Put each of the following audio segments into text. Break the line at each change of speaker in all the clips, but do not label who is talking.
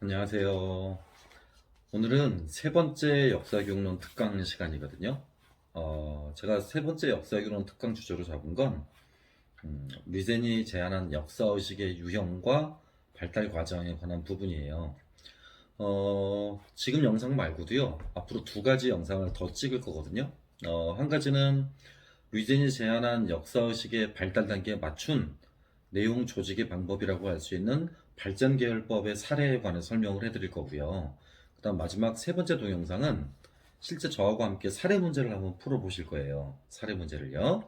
안녕하세요. 오늘은 세 번째 역사교육론 특강 시간이거든요. 제가 세 번째 역사교육론 특강 주제로 잡은 건 리젠이 제안한 역사의식의 유형과 발달 과정에 관한 부분이에요. 지금 영상 말고도요, 앞으로 두 가지 영상을 더 찍을 거거든요. 한 가지는 리젠이 제안한 역사의식의 발달 단계에 맞춘 내용 조직의 방법이라고 할 수 있는 발전계열법의 사례에 관해 설명을 해드릴 거고요. 그 다음 마지막 세 번째 동영상은 실제 저하고 함께 사례 문제를 한번 풀어보실 거예요. 사례 문제를요.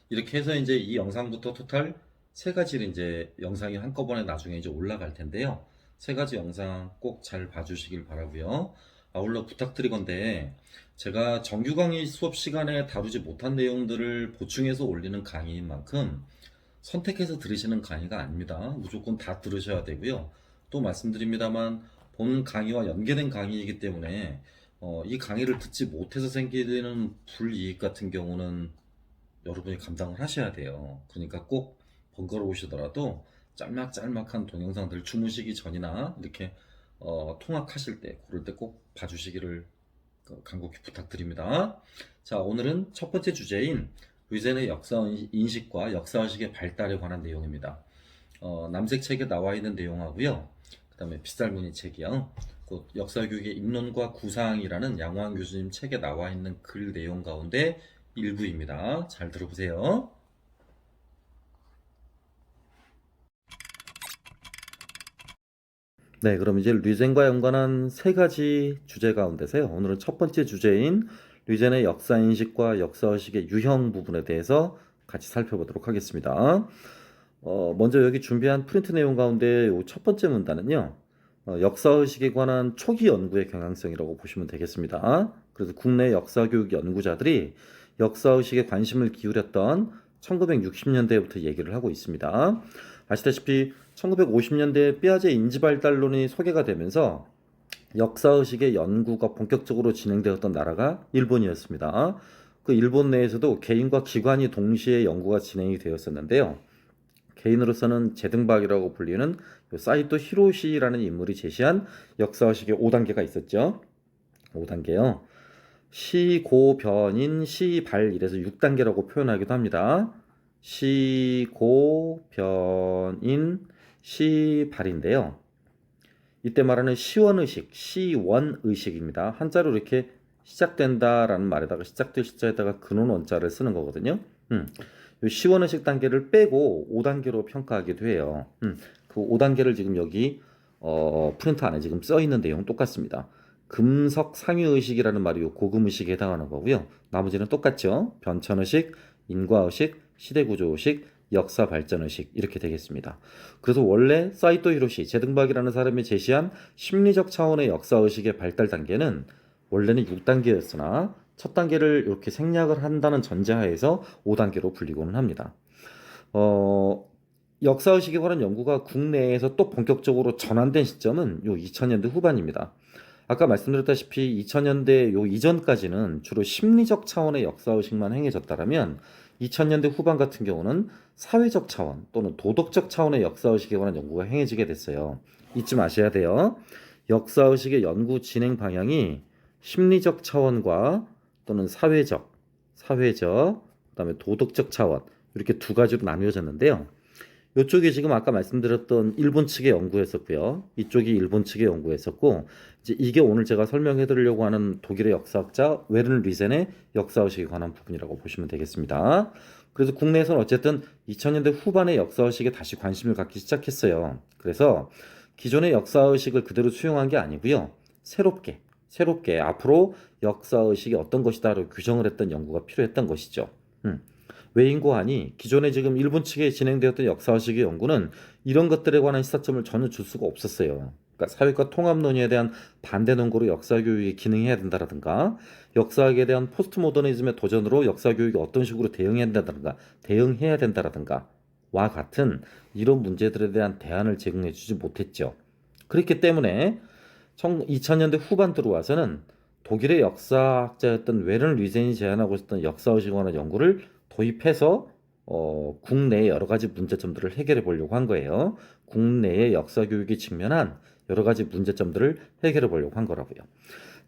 이렇게 해서 이제 이 영상부터 토탈 세 가지를 이제 영상이 한꺼번에 나중에 이제 올라갈 텐데요. 세 가지 영상 꼭 잘 봐주시길 바라고요. 아울러 부탁드리건데 제가 정규 강의 수업 시간에 다루지 못한 내용들을 보충해서 올리는 강의인 만큼 선택해서 들으시는 강의가 아닙니다. 무조건 다 들으셔야 되고요. 또 말씀드립니다만 본 강의와 연계된 강의이기 때문에 이 강의를 듣지 못해서 생기는 불이익 같은 경우는 여러분이 감당을 하셔야 돼요. 그러니까 꼭 번거로우시더라도 짤막짤막한 동영상들 주무시기 전이나 이렇게 통학하실 때 그럴 때 꼭 봐주시기를 간곡히 부탁드립니다. 자, 오늘은 첫 번째 주제인 의젠의 역사 인식과 역사의식의 발달에 관한 내용입니다. 남색 책에 나와 있는 내용하고요. 그 다음에 빗살무늬 책이요. 곧 역사교육의 입론과 구상이라는 양호한 교수님 책에 나와 있는 글 내용 가운데 일부입니다. 잘 들어보세요. 네, 그럼 이제 류젠과 연관한 세 가지 주제 가운데서요. 오늘은 첫 번째 주제인 류젠의 역사인식과 역사의식의 유형 부분에 대해서 같이 살펴보도록 하겠습니다. 먼저 여기 준비한 프린트 내용 가운데 첫 번째 문단은요. 역사의식에 관한 초기 연구의 경향성이라고 보시면 되겠습니다. 그래서 국내 역사교육 연구자들이 역사의식에 관심을 기울였던 1960년대부터 얘기를 하고 있습니다. 아시다시피 1950년대에 삐아제 인지발달론이 소개가 되면서 역사의식의 연구가 본격적으로 진행되었던 나라가 일본이었습니다. 그 일본 내에서도 개인과 기관이 동시에 연구가 진행이 되었었는데요. 개인으로서는 제등박이라고 불리는 사이토 히로시라는 인물이 제시한 역사의식의 5단계가 있었죠. 5단계요. 시고변인 시발 이래서 6단계라고 표현하기도 합니다. 시고변인 시발인데요. 이때 말하는 시원의식, 시원의식입니다. 한자로 이렇게 시작된다라는 말에다가 시작될 시자에다가 근원 원자를 쓰는 거거든요. 이 시원의식 단계를 빼고 5단계로 평가하기도 해요. 그 5단계를 지금 여기 프린트 안에 지금 써 있는 내용 똑같습니다. 금석 상유의식이라는 말이 요 고금의식에 해당하는 거고요. 나머지는 똑같죠. 변천의식, 인과의식, 시대구조의식, 역사발전의식 이렇게 되겠습니다. 그래서 원래 사이토 히로시 제등박이라는 사람이 제시한 심리적 차원의 역사의식의 발달 단계는 원래는 6단계였으나 첫 단계를 이렇게 생략을 한다는 전제하에서 5단계로 불리고는 합니다. 역사의식에 관한 연구가 국내에서 또 본격적으로 전환된 시점은 요 2000년대 후반입니다. 아까 말씀드렸다시피 2000년대 요 이전까지는 주로 심리적 차원의 역사의식만 행해졌다면 2000년대 후반 같은 경우는 사회적 차원 또는 도덕적 차원의 역사의식에 관한 연구가 행해지게 됐어요. 잊지 마셔야 돼요. 역사의식의 연구 진행 방향이 심리적 차원과 또는 그다음에 도덕적 차원 이렇게 두 가지로 나뉘어졌는데요. 이쪽이 지금 아까 말씀드렸던 일본 측의 연구였었고요. 이쪽이 일본 측의 연구였었고, 이제 이게 오늘 제가 설명해 드리려고 하는 독일의 역사학자 웨른 리젠의 역사의식에 관한 부분이라고 보시면 되겠습니다. 그래서 국내에서는 어쨌든 2000년대 후반에 역사의식에 다시 관심을 갖기 시작했어요. 그래서 기존의 역사의식을 그대로 수용한 게 아니고요. 새롭게 앞으로 역사의식이 어떤 것이다라고 규정을 했던 연구가 필요했던 것이죠. 외인고하니 기존에 지금 일본 측에 진행되었던 역사의식의 연구는 이런 것들에 관한 시사점을 전혀 줄 수가 없었어요. 그러니까 사회과 통합 논의에 대한 반대 논거로 역사교육이 기능해야 된다라든가 역사학에 대한 포스트 모더니즘의 도전으로 역사교육이 어떤 식으로 대응해야 된다라든가 와 같은 이런 문제들에 대한 대안을 제공해 주지 못했죠. 그렇기 때문에 2000년대 후반 들어와서는 독일의 역사학자였던 웨른 리젠이 제안하고 있었던 역사의식에 관한 연구를 도입해서 국내의 여러 가지 문제점들을 해결해 보려고 한 거예요. 국내의 역사 교육이 직면한 여러 가지 문제점들을 해결해 보려고 한 거라고요.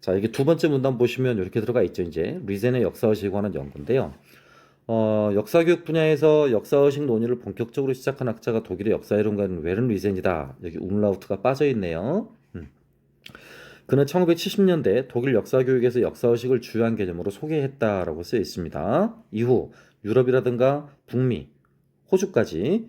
자, 이게 두 번째 문단 보시면 이렇게 들어가 있죠. 이제 리젠의 역사의식에 관한 연구인데요. 역사교육 분야에서 역사의식 논의를 본격적으로 시작한 학자가 독일의 역사이론가인 웨른 리젠이다. 여기 umlaut가 빠져 있네요. 그는 1970년대 독일 역사교육에서 역사의식을 주요한 개념으로 소개했다라고 쓰여 있습니다. 이후 유럽이라든가 북미, 호주까지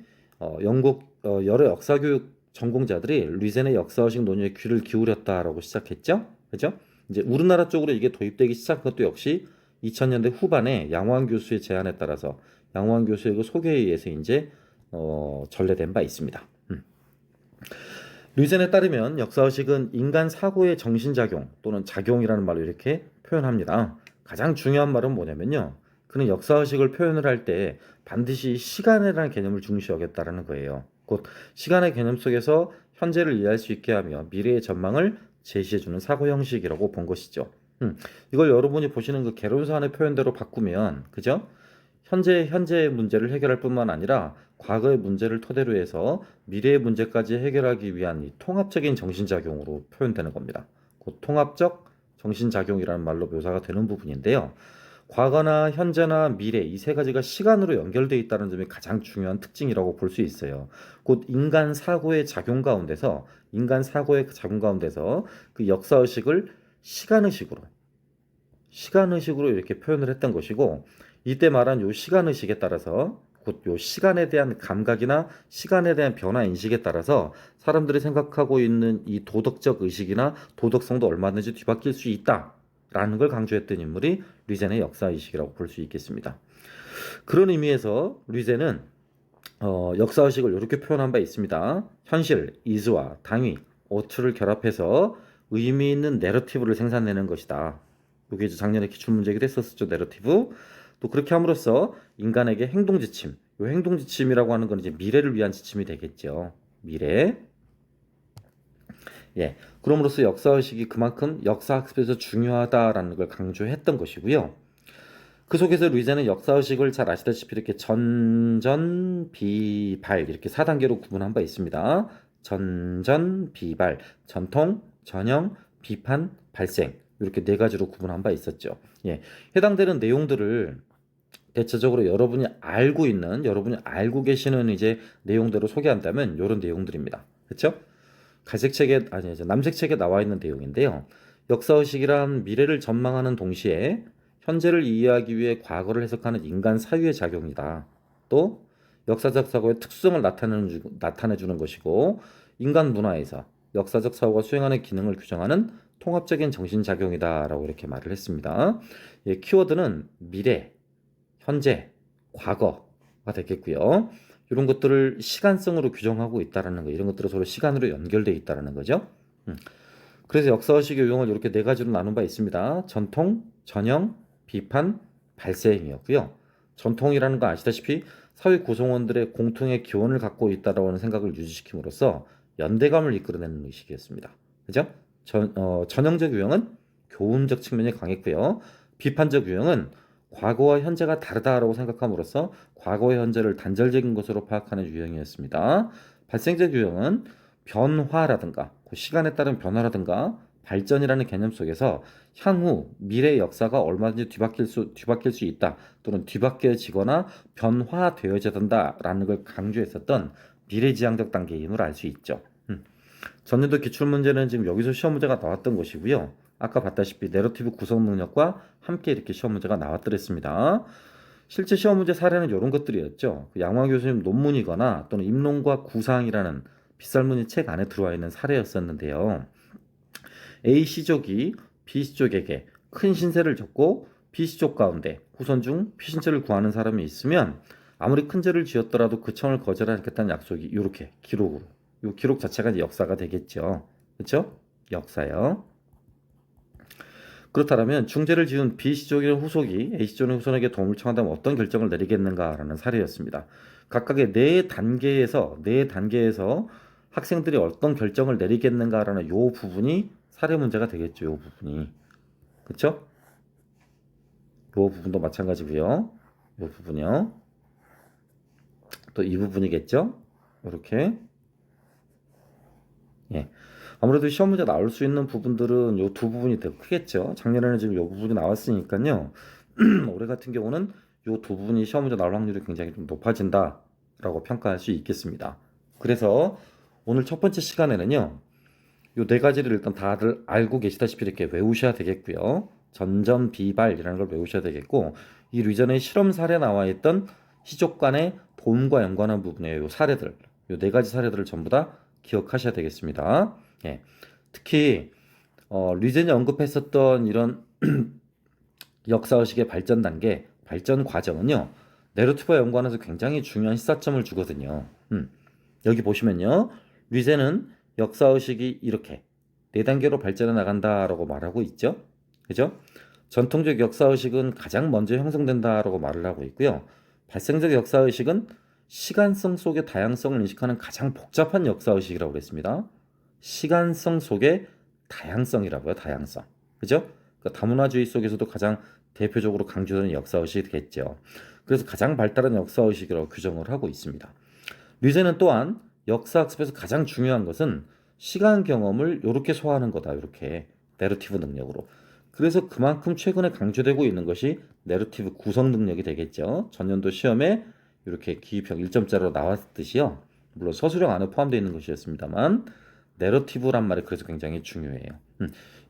영국 여러 역사교육 전공자들이 리젠의 역사의식 논의에 귀를 기울였다라고 시작했죠. 그죠? 이제 우리나라 쪽으로 이게 도입되기 시작한 것도 역시 2000년대 후반에 양호한 교수의 제안에 따라서 양호한 교수의 그 소개에 의해서 이제 전래된 바 있습니다. 류젠에 따르면 역사의식은 인간 사고의 정신작용 또는 작용이라는 말로 이렇게 표현합니다. 가장 중요한 말은 뭐냐면요. 그는 역사의식을 표현을 할 때 반드시 시간이라는 개념을 중시 여겼다는 거예요. 곧 시간의 개념 속에서 현재를 이해할 수 있게 하며 미래의 전망을 제시해주는 사고 형식이라고 본 것이죠. 이걸 여러분이 보시는 그 개론서안의 표현대로 바꾸면 그죠? 현재의 문제를 해결할 뿐만 아니라 과거의 문제를 토대로 해서 미래의 문제까지 해결하기 위한 이 통합적인 정신작용으로 표현되는 겁니다. 그 통합적 정신작용이라는 말로 묘사가 되는 부분인데요. 과거나 현재나 미래 이 세 가지가 시간으로 연결되어 있다는 점이 가장 중요한 특징이라고 볼 수 있어요. 곧 인간 사고의 작용 가운데서 그 역사의식을 시간의식으로 이렇게 표현을 했던 것이고 이때 말한 요 시간의식에 따라서 곧 요 시간에 대한 감각이나 시간에 대한 변화 인식에 따라서 사람들이 생각하고 있는 이 도덕적 의식이나 도덕성도 얼마든지 뒤바뀔 수 있다라는 걸 강조했던 인물이 류젠의 역사의식이라고 볼 수 있겠습니다. 그런 의미에서 류젠은 역사의식을 이렇게 표현한 바 있습니다. 현실, 이즈와 당위, 오투를 결합해서 의미 있는 내러티브를 생산내는 것이다. 이게 작년에 기출문제기도 했었죠. 내러티브. 또 그렇게 함으로써 인간에게 행동지침, 이 행동지침이라고 하는 건 이제 미래를 위한 지침이 되겠죠. 미래. 예. 그럼으로써 역사의식이 그만큼 역사학습에서 중요하다라는 걸 강조했던 것이고요. 그 속에서 류젠은 역사의식을 잘 아시다시피 이렇게 전전, 비발 이렇게 4단계로 구분한 바 있습니다. 전전, 비발, 전통, 전형, 비판, 발생 이렇게 네 가지로 구분한 바 있었죠. 예. 해당되는 내용들을 대체적으로 여러분이 알고 계시는 이제 내용대로 소개한다면 이런 내용들입니다. 그렇죠? 남색 책에 나와 있는 내용인데요. 역사의식이란 미래를 전망하는 동시에 현재를 이해하기 위해 과거를 해석하는 인간 사유의 작용이다. 또 역사적 사고의 특성을 나타내주는 것이고 인간 문화에서 역사적 사고가 수행하는 기능을 규정하는 통합적인 정신작용이다라고 이렇게 말을 했습니다. 예, 키워드는 미래, 현재, 과거가 되겠고요. 이런 것들을 시간성으로 규정하고 있다는 거, 이런 것들은 서로 시간으로 연결되어 있다는 거죠. 그래서 역사의식의 유형을 이렇게 네 가지로 나눈 바 있습니다. 전통, 전형, 비판, 발생이었고요. 전통이라는 거 아시다시피 사회 구성원들의 공통의 기원을 갖고 있다라고 하는 생각을 유지시킴으로써 연대감을 이끌어내는 의식이었습니다. 그죠? 전형적 유형은 교훈적 측면이 강했고요. 비판적 유형은 과거와 현재가 다르다라고 생각함으로써 과거와 현재를 단절적인 것으로 파악하는 유형이었습니다. 발생적 유형은 변화라든가 시간에 따른 변화라든가 발전이라는 개념 속에서 향후 미래의 역사가 얼마든지 뒤바뀔 수 있다 또는 뒤바뀌어지거나 변화되어져야 된다라는 걸 강조했었던 미래지향적 단계임을 알 수 있죠. 전년도 기출문제는 지금 여기서 시험 문제가 나왔던 것이고요. 아까 봤다시피 내러티브 구성 능력과 함께 이렇게 시험 문제가 나왔더랬습니다. 실제 시험 문제 사례는 이런 것들이었죠. 양화 교수님 논문이거나 또는 입론과 구상이라는 빗살무늬 책 안에 들어와 있는 사례였었는데요. A씨족이 B씨족에게 큰 신세를 졌고 B씨족 가운데 후손 중 피신처를 구하는 사람이 있으면 아무리 큰 죄를 지었더라도 그 청을 거절하겠다는 약속이 이렇게 기록으로 이 기록 자체가 이제 역사가 되겠죠. 그렇죠? 역사요. 그렇다면 중죄를 지은 B씨족의 후속이 A씨족의 후손에게 도움을 청한다면 어떤 결정을 내리겠는가라는 사례였습니다. 각각의 네 단계에서 학생들이 어떤 결정을 내리겠는가라는 요 부분이 사례 문제가 되겠죠. 요 부분이. 그렇죠? 요 부분도 마찬가지고요. 요 부분이요. 또 이 부분이겠죠? 이렇게. 예. 아무래도 시험 문제 나올 수 있는 부분들은 요 두 부분이 더 크겠죠. 작년에는 지금 요 부분이 나왔으니까요. 올해 같은 경우는 요 두 부분이 시험 문제 나올 확률이 굉장히 좀 높아진다라고 평가할 수 있겠습니다. 그래서 오늘 첫 번째 시간에는요. 요 네 가지를 일단 다들 알고 계시다시피 이렇게 외우셔야 되겠고요. 전전비발이라는 걸 외우셔야 되겠고, 이 리전의 실험 사례 나와 있던 시족 간의 도움과 연관한 부분이에요. 요 사례들, 요 네 가지 사례들을 전부 다 기억하셔야 되겠습니다. 예. 특히 리전이 언급했었던 이런 역사의식의 발전 단계, 발전 과정은요. 내러티브와 연관해서 굉장히 중요한 시사점을 주거든요. 여기 보시면요. 리젠은 역사의식이 이렇게 네 단계로 발전해 나간다라고 말하고 있죠. 그죠? 전통적 역사의식은 가장 먼저 형성된다라고 말을 하고 있고요. 발생적 역사의식은 시간성 속의 다양성을 인식하는 가장 복잡한 역사의식이라고 그랬습니다. 시간성 속의 다양성이라고요. 다양성. 그죠? 그러니까 다문화주의 속에서도 가장 대표적으로 강조되는 역사의식이겠죠. 그래서 가장 발달한 역사의식이라고 규정을 하고 있습니다. 류제는 또한 역사학습에서 가장 중요한 것은 시간 경험을 이렇게 소화하는 거다. 이렇게 내러티브 능력으로. 그래서 그만큼 최근에 강조되고 있는 것이 내러티브 구성 능력이 되겠죠. 전년도 시험에 이렇게 기입형 1점짜리로 나왔듯이요. 물론 서술형 안에 포함되어 있는 것이었습니다만 내러티브란 말이 그래서 굉장히 중요해요.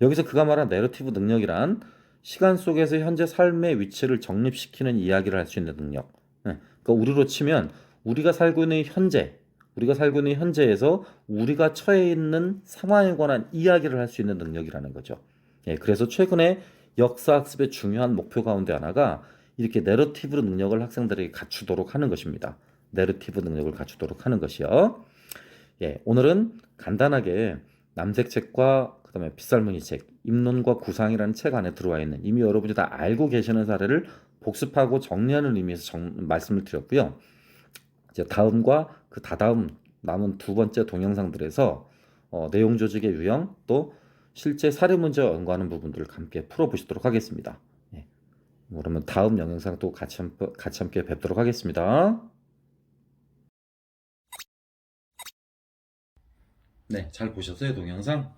여기서 그가 말한 내러티브 능력이란 시간 속에서 현재 삶의 위치를 정립시키는 이야기를 할 수 있는 능력. 그러니까 우리로 치면 우리가 살고 있는 현재, 우리가 살고 있는 현재에서 우리가 처해 있는 상황에 관한 이야기를 할 수 있는 능력이라는 거죠. 예, 그래서 최근에 역사학습의 중요한 목표 가운데 하나가 이렇게 내러티브 능력을 학생들에게 갖추도록 하는 것입니다. 내러티브 능력을 갖추도록 하는 것이요. 예, 오늘은 간단하게 남색책과 그다음에 빗살무늬 책, 입론과 구상이라는 책 안에 들어와 있는 이미 여러분이 다 알고 계시는 사례를 복습하고 정리하는 의미에서 말씀을 드렸고요. 이제 다음과 그 다다음 남은 두 번째 동영상들에서 내용 조직의 유형 또 실제 사례 문제와 연관하는 부분들을 함께 풀어보시도록 하겠습니다. 예. 그러면 다음 영상 또 같이 함께 뵙도록 하겠습니다. 네, 잘 보셨어요, 동영상?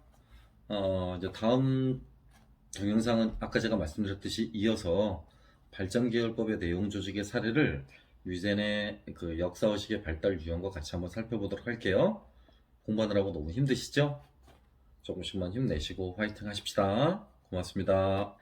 이제 다음 동영상은 아까 제가 말씀드렸듯이 이어서 발전계열법의 내용 조직의 사례를 유젠의 그 역사의식의 발달 유형과 같이 한번 살펴보도록 할게요. 공부하느라고 너무 힘드시죠? 조금씩만 힘내시고 화이팅 하십시다. 고맙습니다.